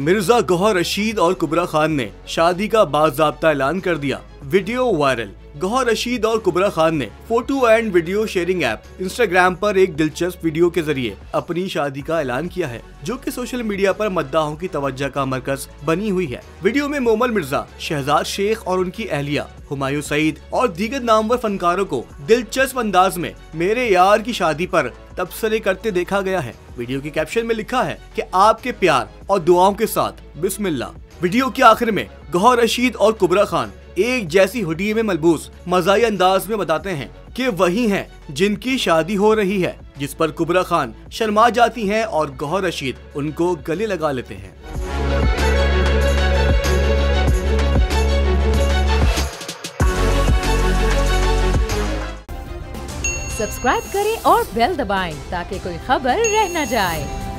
मिर्जा गौहर रशीद और कुबरा खान ने शादी का बाज़ाब्ता ऐलान कर दिया। Video viral. गौहर रशीद और कुबरा खान ने photo and video sharing app Instagram पर एक दिलचस्प वीडियो के जरिए अपनी शादी का ऐलान किया है, जो कि सोशल मीडिया पर मद्दाहों की तवज्जो का मरकज बनी हुई है। वीडियो में मोमल मिर्जा, शहजाद शेख और उनकी अहलिया हुमायूं सईद और दीगर नामवर फनकारों को दिलचस्प अंदाज में मेरे यार की शादी पर तबसरे करते देखा गया है। वीडियो के कैप्शन में लिखा है कि आपके प्यार और दुआओं के साथ बिस्मिल्लाह। वीडियो के आखिर में गौहर रशीद और कुबरा खान एक जैसी हुडी में मलबूस मज़ाही अंदाज में बताते हैं कि वही हैं जिनकी शादी हो रही है, जिस पर कुबरा खान शर्मा जाती हैं और गौहर रशीद उनको गले लगा लेते हैं। सब्सक्राइब करें और बेल दबाएं ताकि कोई खबर रह न जाए।